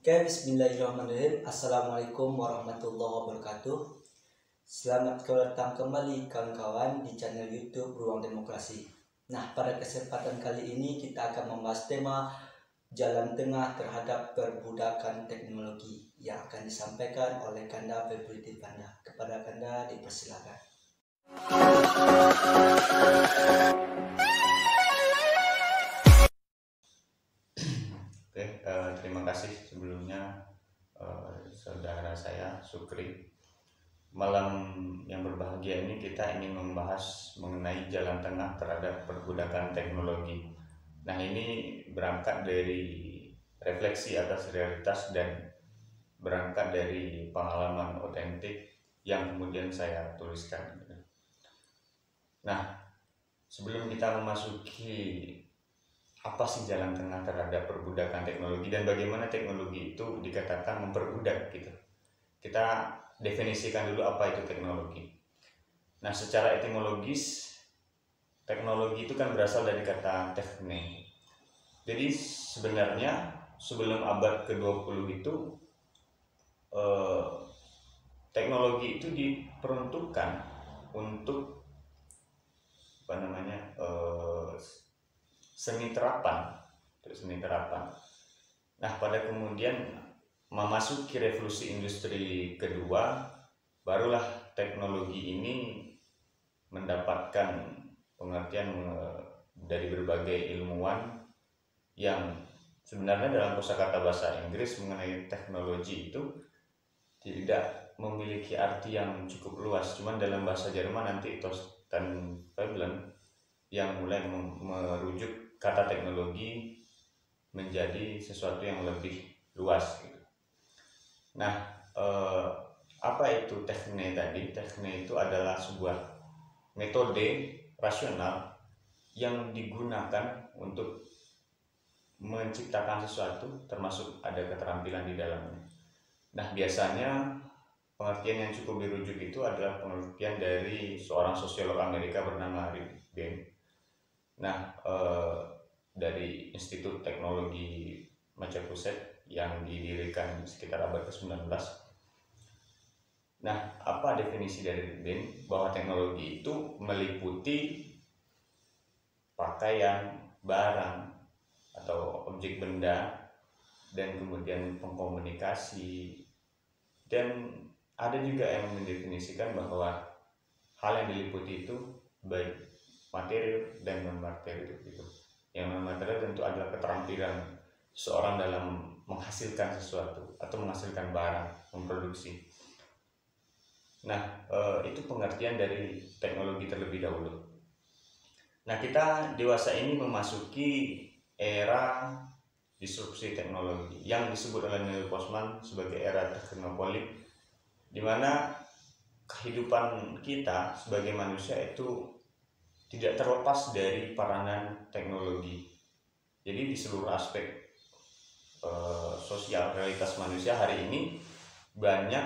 Oke, bismillahirrahmanirrahim. Assalamualaikum warahmatullahi wabarakatuh. Selamat datang kembali kawan-kawan di channel YouTube Ruang Demokrasi. Nah, pada kesempatan kali ini kita akan membahas tema jalan tengah terhadap perbudakan teknologi yang akan disampaikan oleh Kanda Febri Panda. Kepada Kanda dipersilakan. Terima kasih sebelumnya saudara saya Sukri. Malam yang berbahagia ini kita ingin membahas mengenai jalan tengah terhadap perbudakan teknologi. Nah, ini berangkat dari refleksi atas realitas dan berangkat dari pengalaman otentik yang kemudian saya tuliskan. Nah, sebelum kita memasuki apa sih jalan tengah terhadap perbudakan teknologi dan bagaimana teknologi itu dikatakan memperbudak gitu, kita definisikan dulu apa itu teknologi. Nah, secara etimologis teknologi itu kan berasal dari kata tekne. Jadi sebenarnya sebelum abad ke-20 itu teknologi itu diperuntukkan untuk seni terapan. Nah, pada kemudian memasuki revolusi industri kedua, barulah teknologi ini mendapatkan pengertian dari berbagai ilmuwan yang sebenarnya dalam kosakata bahasa Inggris mengenai teknologi itu tidak memiliki arti yang cukup luas. Cuman dalam bahasa Jerman nanti Thorsten Veblen yang mulai merujuk kata teknologi menjadi sesuatu yang lebih luas gitu. Nah, apa itu tekne tadi? Tekne itu adalah sebuah metode rasional yang digunakan untuk menciptakan sesuatu, termasuk ada keterampilan di dalamnya. Nah, biasanya pengertian yang cukup dirujuk itu adalah pengertian dari seorang sosiolog Amerika bernama Rick Bain. Nah, dari Institut Teknologi Massachusetts yang didirikan sekitar abad ke-19. Nah, apa definisi dari Rick Bain? Bahwa teknologi itu meliputi pakaian, barang, atau objek benda, dan kemudian pengkomunikasi, dan ada juga yang mendefinisikan bahwa hal yang diliputi itu baik material dan non material gitu. Yang non material tentu adalah keterampilan seorang dalam menghasilkan sesuatu atau menghasilkan barang, memproduksi. Nah, itu pengertian dari teknologi terlebih dahulu. Nah, kita dewasa ini memasuki era disrupsi teknologi yang disebut oleh Neil Postman sebagai era teknopolik, di mana kehidupan kita sebagai manusia itu tidak terlepas dari peranan teknologi. Jadi di seluruh aspek sosial realitas manusia hari ini banyak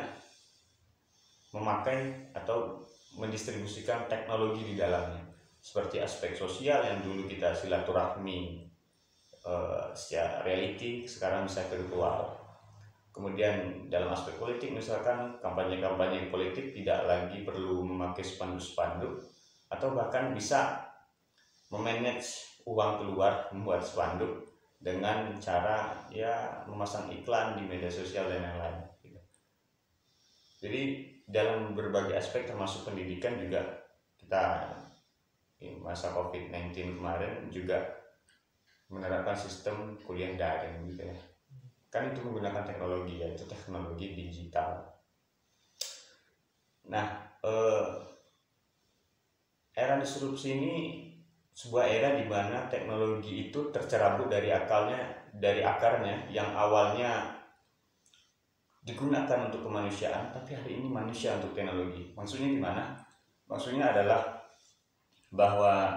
memakai atau mendistribusikan teknologi di dalamnya. Seperti aspek sosial yang dulu kita silaturahmi secara reality, sekarang bisa virtual. Kemudian dalam aspek politik, misalkan kampanye-kampanye politik tidak lagi perlu memakai spanduk-spanduk, atau bahkan bisa memanage uang keluar membuat spanduk dengan cara ya memasang iklan di media sosial dan yang lain gitu. Jadi dalam berbagai aspek termasuk pendidikan juga, kita di masa COVID-19 kemarin juga menerapkan sistem kuliah daring gitu ya. Kan itu menggunakan teknologi, yaitu teknologi digital. Nah, era disrupsi ini sebuah era di mana teknologi itu tercerabut dari akarnya yang awalnya digunakan untuk kemanusiaan, tapi hari ini manusia untuk teknologi. Maksudnya gimana? Maksudnya adalah bahwa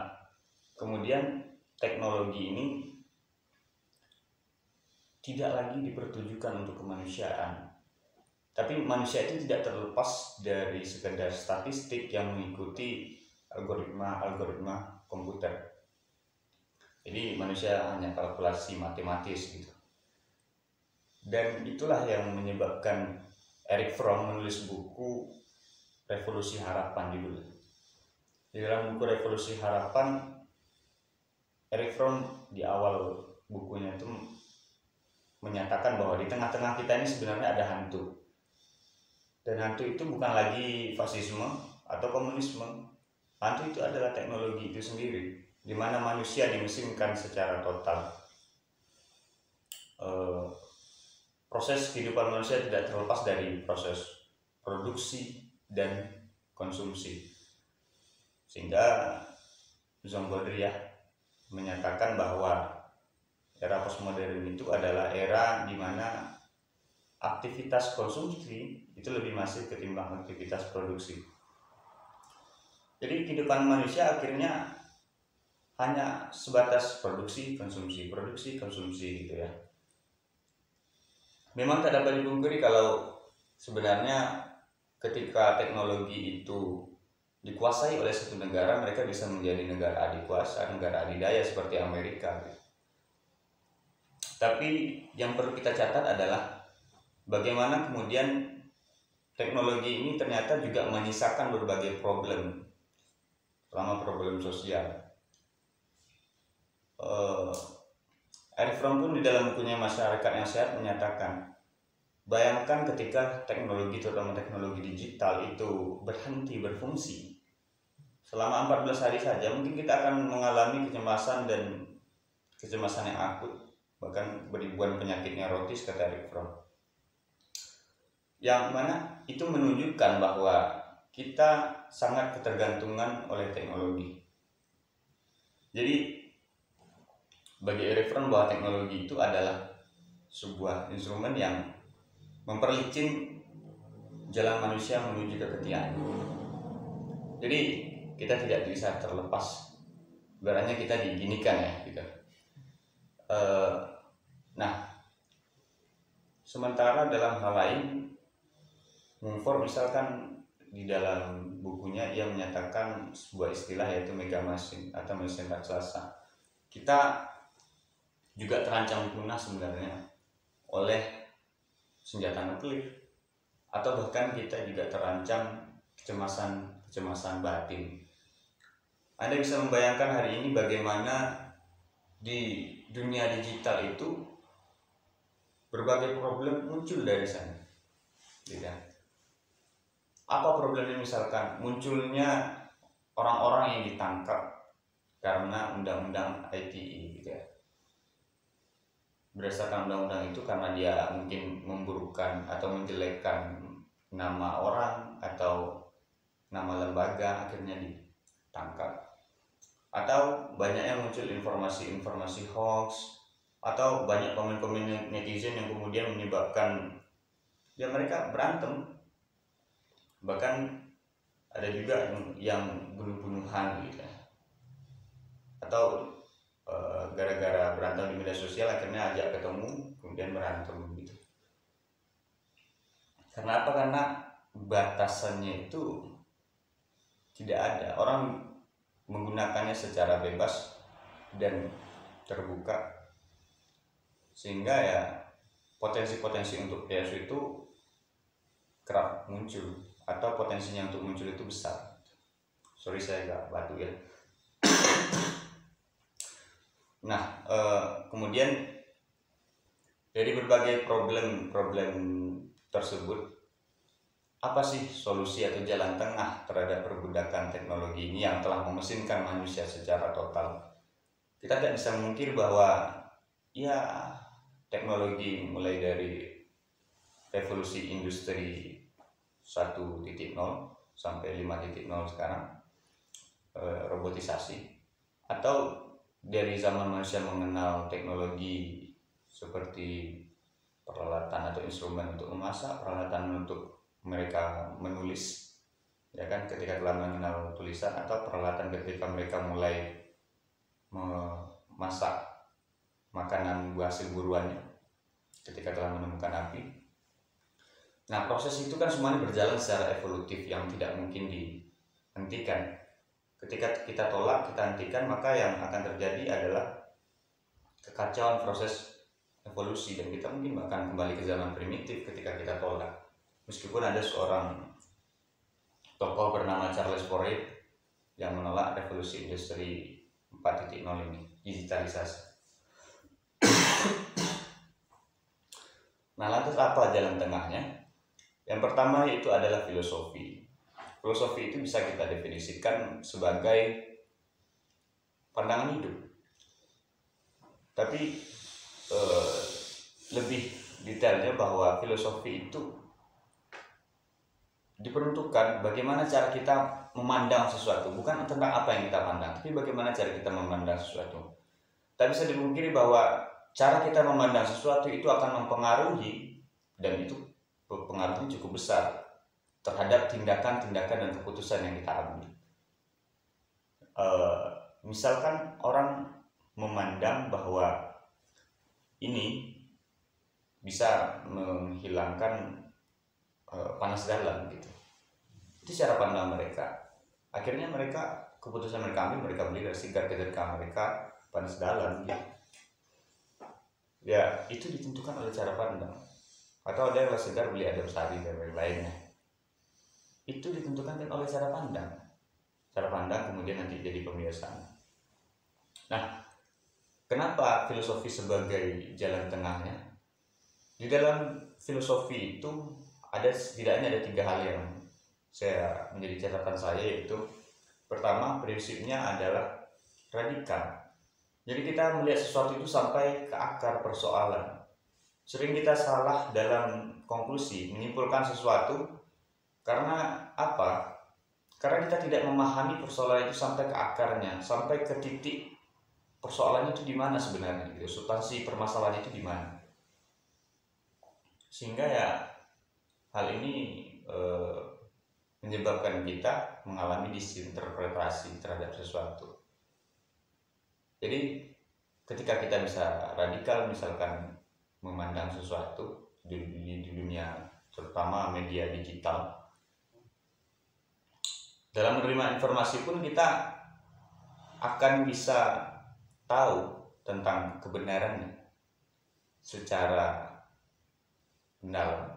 kemudian teknologi ini tidak lagi dipertujukan untuk kemanusiaan, tapi manusia itu tidak terlepas dari sekedar statistik yang mengikuti algoritma komputer. Jadi manusia hanya kalkulasi matematis gitu. Dan itulah yang menyebabkan Erich Fromm menulis buku Revolusi Harapan judulnya. Di dalam buku Revolusi Harapan, Erich Fromm di awal bukunya itu menyatakan bahwa di tengah-tengah kita ini sebenarnya ada hantu. Dan hantu itu bukan lagi fasisme atau komunisme. Hantu itu adalah teknologi itu sendiri, di mana manusia dimesinkan secara total. Proses kehidupan manusia tidak terlepas dari proses produksi dan konsumsi, sehingga Jean Baudrillard menyatakan bahwa era postmodern itu adalah era di mana aktivitas konsumsi itu lebih masif ketimbang aktivitas produksi. Jadi kehidupan manusia akhirnya hanya sebatas produksi konsumsi gitu ya. Memang tak dapat dipungkiri kalau sebenarnya ketika teknologi itu dikuasai oleh satu negara, mereka bisa menjadi negara adikuasa, negara adidaya seperti Amerika. Tapi yang perlu kita catat adalah bagaimana kemudian teknologi ini ternyata juga menyisakan berbagai problem, terutama problem sosial. Erich Fromm pun di dalam bukunya Masyarakat yang Sehat menyatakan, bayangkan ketika teknologi, terutama teknologi digital itu berhenti berfungsi selama 14 hari saja, mungkin kita akan mengalami kecemasan yang akut, bahkan beribuan penyakit neurotis, kata Erich Fromm. Yang mana itu menunjukkan bahwa kita sangat ketergantungan oleh teknologi. Jadi bagi Erich Fromm bahwa teknologi itu adalah sebuah instrumen yang memperlicin jalan manusia menuju keketiaan. Jadi kita tidak bisa terlepas, ibaratnya kita diginikan ya gitu. Nah, sementara dalam hal lain, Mumford misalkan di dalam bukunya ia menyatakan sebuah istilah yaitu mega machine atau mesin raksasa. Kita juga terancam punah sebenarnya oleh senjata nuklir, atau bahkan kita juga terancam kecemasan batin. Anda bisa membayangkan hari ini bagaimana di dunia digital itu berbagai problem muncul dari sana. Tidak. Apa problemnya? Misalkan munculnya orang-orang yang ditangkap karena undang-undang ITE gitu ya. Berdasarkan undang-undang itu karena dia mungkin memburukkan atau menjelekkan nama orang atau nama lembaga, akhirnya ditangkap. Atau banyaknya muncul informasi hoax, atau banyak komen-komen netizen yang kemudian menyebabkan ya mereka berantem, bahkan ada juga yang bunuh-bunuhan gitu, atau gara-gara berantem di media sosial akhirnya ajak ketemu kemudian berantem gitu. Karena apa? Karena batasannya itu tidak ada, orang menggunakannya secara bebas dan terbuka, sehingga ya potensi-potensi untuk chaos itu kerap muncul, atau potensinya untuk muncul itu besar. Sorry saya agak batuk ya. Nah, kemudian dari berbagai problem tersebut, apa sih solusi atau jalan tengah terhadap perbudakan teknologi ini yang telah memesinkan manusia secara total? Kita tidak bisa mengungkir bahwa ya teknologi mulai dari revolusi industri 1.0 sampai 5.0 sekarang, robotisasi, atau dari zaman manusia mengenal teknologi seperti peralatan atau instrumen untuk memasak, peralatan untuk mereka menulis, ya kan, ketika telah mengenal tulisan, atau peralatan ketika mereka mulai memasak makanan hasil buruannya ketika telah menemukan api. Nah, proses itu kan semuanya berjalan secara evolutif yang tidak mungkin dihentikan. Ketika kita tolak, kita hentikan, maka yang akan terjadi adalah kekacauan proses evolusi dan kita mungkin akan kembali ke zaman primitif ketika kita tolak. Meskipun ada seorang tokoh bernama Charles Fourier yang menolak revolusi industri 4.0 ini, digitalisasi. Nah, lantas apa jalan tengahnya? Yang pertama itu adalah filosofi. Filosofi itu bisa kita definisikan sebagai pandangan hidup. Tapi lebih detailnya bahwa filosofi itu diperuntukkan bagaimana cara kita memandang sesuatu, bukan tentang apa yang kita pandang, tapi bagaimana cara kita memandang sesuatu. Tak bisa dipungkiri bahwa cara kita memandang sesuatu itu akan mempengaruhi, dan itu pengaruhnya cukup besar terhadap tindakan-tindakan dan keputusan yang kita ambil. Misalkan orang memandang bahwa ini bisa menghilangkan panas dalam gitu. Itu cara pandang mereka. Akhirnya keputusan mereka ambil, mereka beli dari sigar ketika mereka panas dalam gitu. Ya, itu ditentukan oleh cara pandang. Atau ada yang segar beli adem sari dan lain-lainnya. Itu ditentukan kan oleh cara pandang. Cara pandang kemudian nanti jadi kebiasaan. Nah, kenapa filosofi sebagai jalan tengahnya? Di dalam filosofi itu setidaknya ada 3 hal yang menjadi catatan saya, yaitu pertama, prinsipnya adalah radikal. Jadi kita melihat sesuatu itu sampai ke akar persoalan. Sering kita salah dalam konklusi, menyimpulkan sesuatu karena apa? Karena kita tidak memahami persoalan itu sampai ke akarnya, sampai ke titik persoalannya itu di mana sebenarnya, gitu. Substansi permasalahannya itu di mana. Sehingga ya hal ini menyebabkan kita mengalami disinterpretasi terhadap sesuatu. Jadi ketika kita bisa radikal, misalkan memandang sesuatu di dunia, terutama media digital, dalam menerima informasi pun kita akan bisa tahu tentang kebenarannya secara mendalam,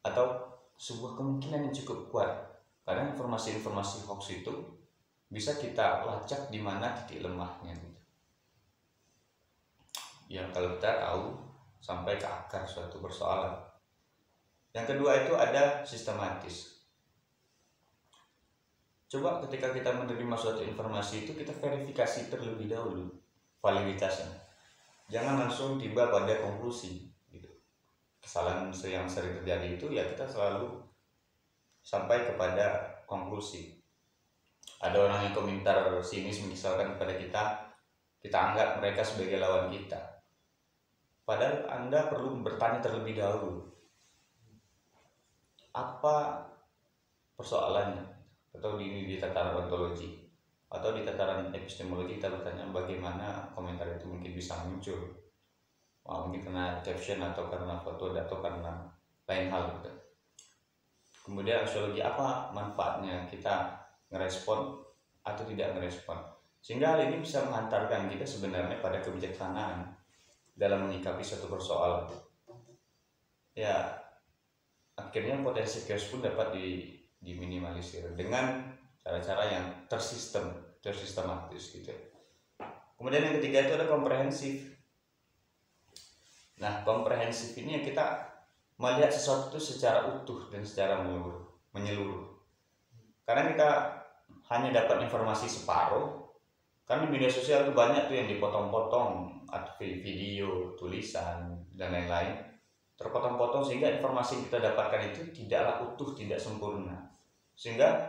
atau sebuah kemungkinan yang cukup kuat, karena informasi-informasi hoax itu bisa kita lacak di mana titik lemahnya gitu. Yang kalau kita tahu sampai ke akar suatu persoalan. Yang kedua itu ada sistematis. Coba ketika kita menerima suatu informasi itu kita verifikasi terlebih dahulu validitasnya. Jangan langsung tiba pada konklusi. Kesalahan yang sering terjadi itu ya kita selalu sampai kepada konklusi. Ada orang yang komentar sinis misalkan kepada kita anggap mereka sebagai lawan kita. Padahal Anda perlu bertanya terlebih dahulu, apa persoalannya? Atau di tataran ontologi atau di tataran epistemologi kita bertanya bagaimana komentar itu mungkin bisa muncul. Mungkin karena caption atau karena foto atau karena lain hal gitu. Kemudian aksiologi, apa manfaatnya kita ngerespon atau tidak ngerespon, sehingga hal ini bisa menghantarkan kita sebenarnya pada kebijaksanaan dalam menyikapi suatu persoalan. Ya, akhirnya potensi chaos pun dapat diminimalisir dengan cara-cara yang tersistematis gitu. Kemudian yang ketiga itu ada komprehensif. Nah, komprehensif ini yang kita melihat sesuatu itu secara utuh dan secara menyeluruh. Karena kita hanya dapat informasi separuh. Kan di media sosial itu banyak tuh yang dipotong-potong, video, tulisan, dan lain-lain. Terpotong-potong sehingga informasi yang kita dapatkan itu tidaklah utuh, tidak sempurna. Sehingga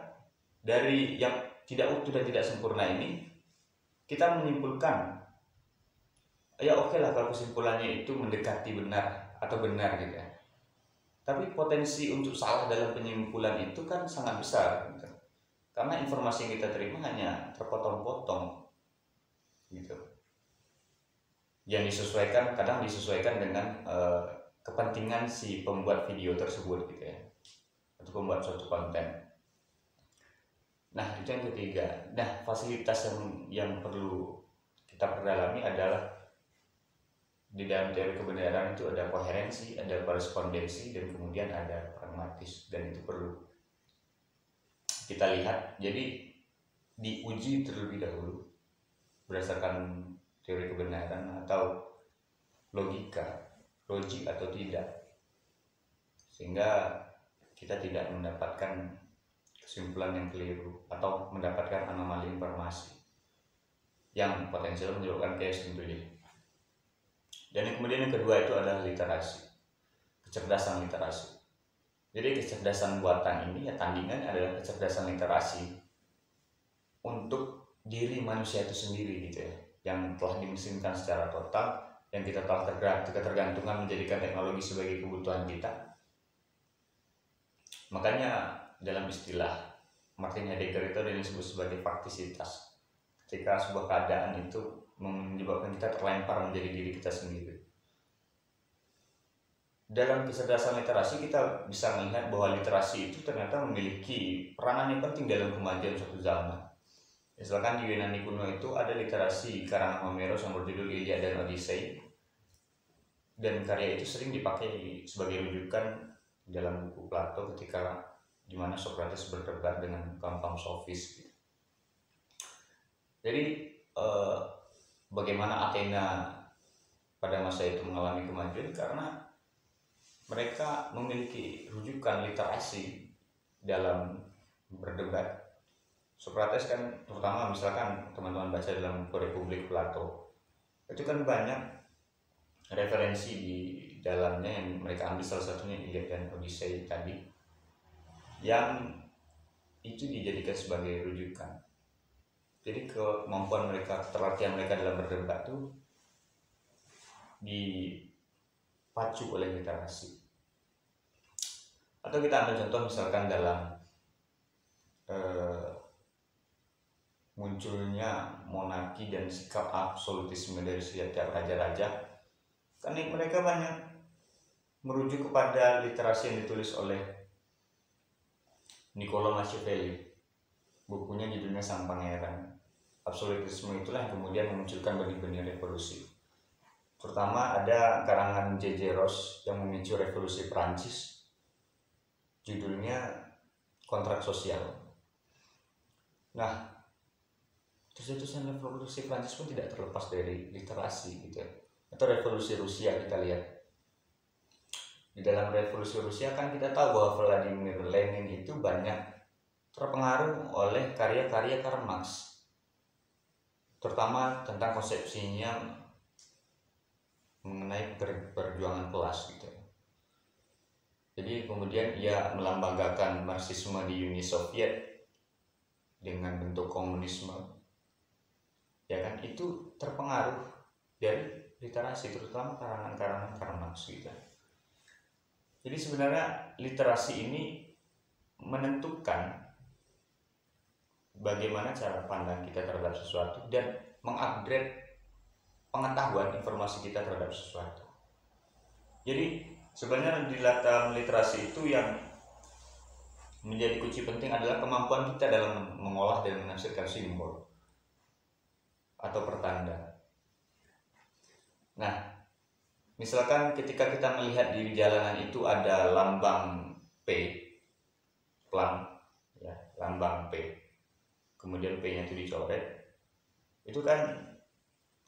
dari yang tidak utuh dan tidak sempurna ini, kita menyimpulkan, ya oke lah kalau kesimpulannya itu mendekati benar atau benar gitu ya. Tapi potensi untuk salah dalam penyimpulan itu kan sangat besar gitu. Karena informasi yang kita terima hanya terpotong-potong gitu. Yang kadang disesuaikan dengan kepentingan si pembuat video tersebut gitu ya, atau pembuat suatu konten. Nah, itu yang ketiga. Nah, fasilitas yang perlu kita perdalami adalah di dalam teori kebenaran itu ada koherensi, ada korespondensi, dan kemudian ada pragmatis, dan itu perlu kita lihat. Jadi diuji terlebih dahulu berdasarkan teori kebenaran atau logik atau tidak, sehingga kita tidak mendapatkan kesimpulan yang keliru atau mendapatkan anomali informasi yang potensial menyebabkan chaos tentunya. Dan yang kemudian yang kedua itu adalah literasi, kecerdasan literasi. Jadi kecerdasan buatan ini ya tandingan adalah kecerdasan literasi untuk diri manusia itu sendiri gitu ya, yang telah dimesinkan secara total, yang kita telah ketergantungan menjadikan teknologi sebagai kebutuhan kita. Makanya dalam istilah Martin Heidegger itu ada yang disebut sebagai faktisitas, ketika sebuah keadaan itu menyebabkan kita terlempar menjadi diri kita sendiri. Dalam kecerdasan literasi kita bisa melihat bahwa literasi itu ternyata memiliki peranan yang penting dalam kemajuan suatu zaman. Misalkan di Yunani kuno itu ada literasi karangan Homeros yang berjudul Iliad dan Odyssey, dan karya itu sering dipakai sebagai rujukan dalam buku Plato ketika dimana Socrates berdebat dengan kaum sofis. Jadi bagaimana Athena pada masa itu mengalami kemajuan karena mereka memiliki rujukan literasi dalam berdebat. Socrates kan, terutama misalkan teman-teman baca dalam Republik Plato, itu kan banyak referensi di dalamnya yang mereka ambil, salah satunya Iliad dan Odyssey tadi, yang itu dijadikan sebagai rujukan. Jadi kemampuan mereka, keterlatihan mereka dalam berdebat itu dipacu oleh literasi. Atau kita ambil contoh misalkan dalam munculnya monarki dan sikap absolutisme dari setiap raja-raja, kan mereka banyak merujuk kepada literasi yang ditulis oleh Niccolo Machiavelli. Bukunya judulnya Sang Pangeran. Absolutisme itulah yang kemudian memunculkan benih-benih revolusi. Terutama ada karangan J.J. Ross yang memicu revolusi Prancis, judulnya Kontrak Sosial. Nah, terus-terusan revolusi Prancis pun tidak terlepas dari literasi gitu ya. Atau revolusi Rusia kita lihat. Di dalam revolusi Rusia kan kita tahu bahwa Vladimir Lenin itu banyak terpengaruh oleh karya-karya Karl Marx, terutama tentang konsepsinya mengenai perjuangan kelas gitu. Jadi kemudian ia melambangkan Marxisme di Uni Soviet dengan bentuk komunisme, ya kan, itu terpengaruh dari literasi, terutama karangan-karangan Karl Marx gitu. Jadi sebenarnya literasi ini menentukan bagaimana cara pandang kita terhadap sesuatu dan mengupgrade pengetahuan informasi kita terhadap sesuatu. Jadi sebenarnya di dalam literasi itu yang menjadi kunci penting adalah kemampuan kita dalam mengolah dan menafsirkan simbol atau pertanda. Nah, misalkan ketika kita melihat di jalanan itu ada lambang P, pelang, ya, lambang P. Kemudian P-nya itu dicoret, itu kan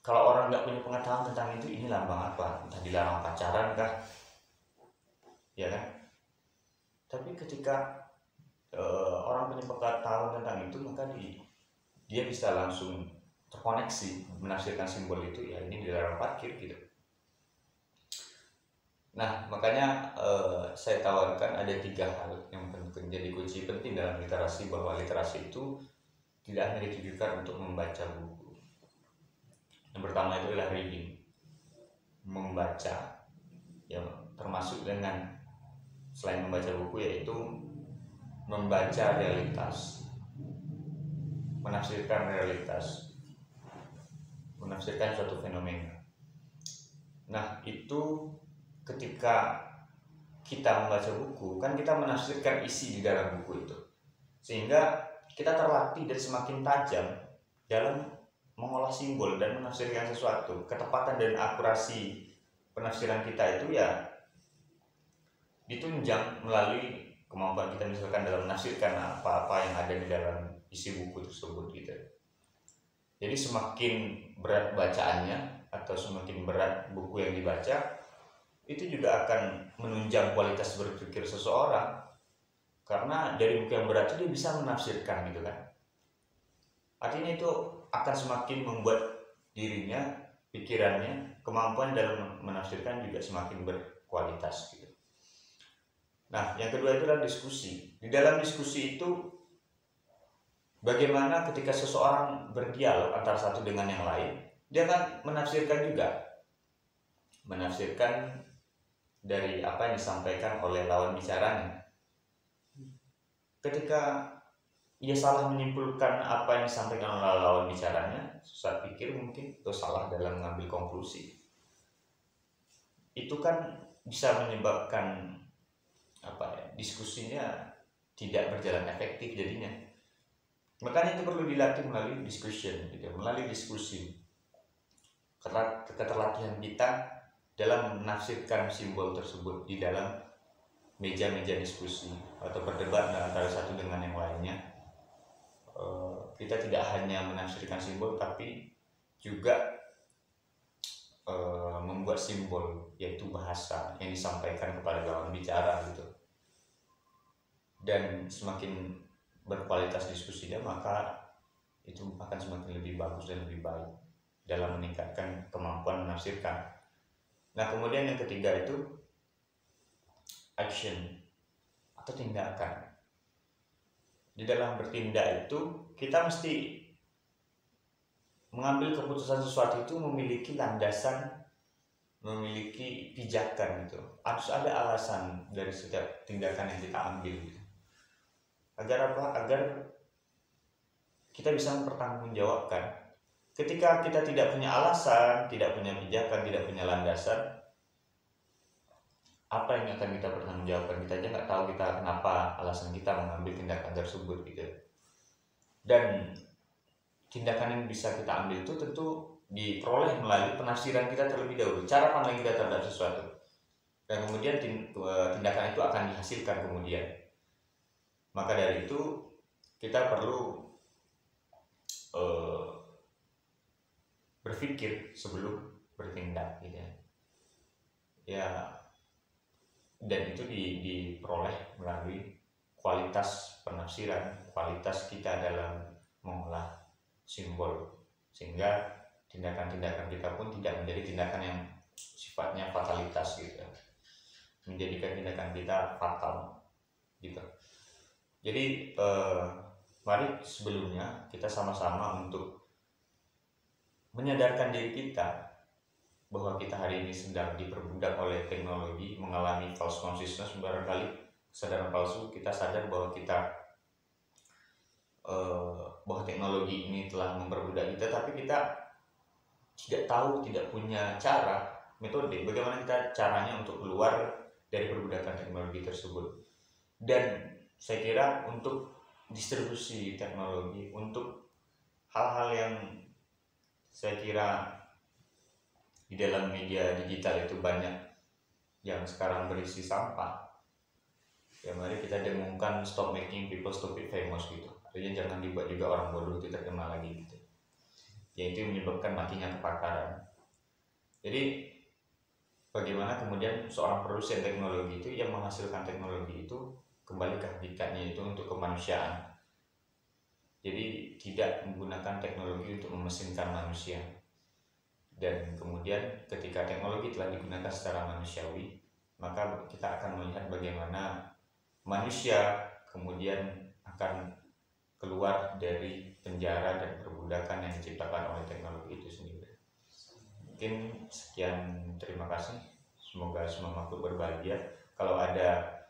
kalau orang nggak punya pengetahuan tentang itu, ini lambang apa? Entah dilarang pacaran kah? Ya kan? Tapi ketika orang punya pengetahuan tentang itu, maka dia bisa langsung terkoneksi menafsirkan simbol itu, ya ini dilarang parkir gitu. Nah, makanya saya tawarkan ada 3 hal yang menjadi kunci penting dalam literasi, bahwa literasi itu tidak hanya ditujukan untuk membaca buku. Yang pertama itu adalah reading, membaca, ya, termasuk dengan selain membaca buku yaitu membaca realitas, menafsirkan realitas, menafsirkan suatu fenomena. Nah, itu ketika kita membaca buku, kan kita menafsirkan isi di dalam buku itu, sehingga kita terlatih dan semakin tajam dalam mengolah simbol dan menafsirkan sesuatu. Ketepatan dan akurasi penafsiran kita itu ya ditunjang melalui kemampuan kita misalkan dalam menafsirkan apa-apa yang ada di dalam isi buku tersebut gitu. Jadi semakin berat bacaannya atau semakin berat buku yang dibaca, itu juga akan menunjang kualitas berpikir seseorang, karena dari buku yang berat itu dia bisa menafsirkan gitu kan. Artinya itu akan semakin membuat dirinya, pikirannya, kemampuan dalam menafsirkan juga semakin berkualitas gitu. Nah, yang kedua itu adalah diskusi. Di dalam diskusi itu bagaimana ketika seseorang berdialog antara satu dengan yang lain, dia akan menafsirkan juga. Menafsirkan dari apa yang disampaikan oleh lawan bicaranya. Ketika ia salah menyimpulkan apa yang disampaikan oleh lawan bicaranya, saya pikir mungkin itu salah dalam mengambil konklusi. Itu kan bisa menyebabkan diskusinya tidak berjalan efektif jadinya. Makanya itu perlu dilatih melalui discussion, gitu, melalui diskusi. Keterlatihan kita dalam menafsirkan simbol tersebut di dalam meja-meja diskusi atau berdebat antara satu dengan yang lainnya. Kita tidak hanya menafsirkan simbol, tapi juga membuat simbol, yaitu bahasa yang disampaikan kepada lawan bicara gitu. Dan semakin berkualitas diskusinya, maka itu akan semakin lebih bagus dan lebih baik dalam meningkatkan kemampuan menafsirkan. Nah, kemudian yang ketiga itu action atau tindakan. Di dalam bertindak itu kita mesti mengambil keputusan sesuatu itu memiliki landasan, memiliki pijakan gitu. Harus ada alasan dari setiap tindakan yang kita ambil gitu. Agar apa? Agar kita bisa mempertanggungjawabkan. Ketika kita tidak punya alasan, tidak punya pijakan, tidak punya landasan, apa yang akan kita pertanggungjawabkan? Kita aja nggak tahu kita kenapa alasan kita mengambil tindakan tersebut gitu. Dan tindakan yang bisa kita ambil itu tentu diperoleh melalui penafsiran kita terlebih dahulu, cara pandang kita terhadap sesuatu, dan kemudian tindakan itu akan dihasilkan kemudian. Maka dari itu kita perlu berpikir sebelum bertindak gitu ya. Dan itu diperoleh melalui kualitas penafsiran, kualitas kita dalam mengolah simbol, sehingga tindakan-tindakan kita pun tidak menjadi tindakan yang sifatnya fatalitas gitu, menjadikan tindakan kita fatal gitu. Jadi mari sebelumnya kita sama-sama untuk menyadarkan diri kita bahwa kita hari ini sedang diperbudak oleh teknologi, mengalami false consciousness, barangkali kesadaran palsu. Kita sadar bahwa bahwa teknologi ini telah memperbudak kita, tapi kita tidak tahu, tidak punya cara, metode bagaimana kita caranya untuk keluar dari perbudakan teknologi tersebut. Dan saya kira untuk distribusi teknologi, untuk hal-hal yang saya kira di dalam media digital itu banyak yang sekarang berisi sampah, ya mari kita dengungkan stop making people stupid famous gitu. Artinya jangan dibuat juga orang bodoh itu terkenal lagi gitu, yaitu menyebabkan matinya kepakaran. Jadi bagaimana kemudian seorang produsen teknologi itu yang menghasilkan teknologi itu kembali ke hakikatnya, itu untuk kemanusiaan. Jadi tidak menggunakan teknologi untuk memesinkan manusia. Dan kemudian ketika teknologi telah digunakan secara manusiawi, maka kita akan melihat bagaimana manusia kemudian akan keluar dari penjara dan perbudakan yang diciptakan oleh teknologi itu sendiri. Mungkin sekian, terima kasih. Semoga semua makhluk berbahagia. Kalau ada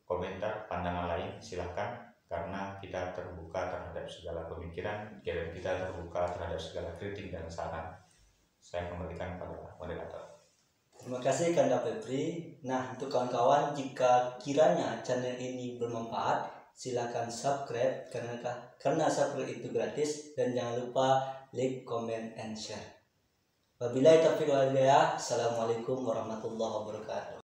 komentar, pandangan lain silahkan, karena kita terbuka terhadap segala pemikiran dan kita terbuka terhadap segala kritik dan saran. Saya kembalikan pada moderator. Terima kasih Kanda Febri. Nah, untuk kawan-kawan, jika kiranya channel ini bermanfaat, silakan subscribe karena subscribe itu gratis, dan jangan lupa like, comment, and share. Wabillahi taufiq wal hidayah. Assalamualaikum warahmatullahi wabarakatuh.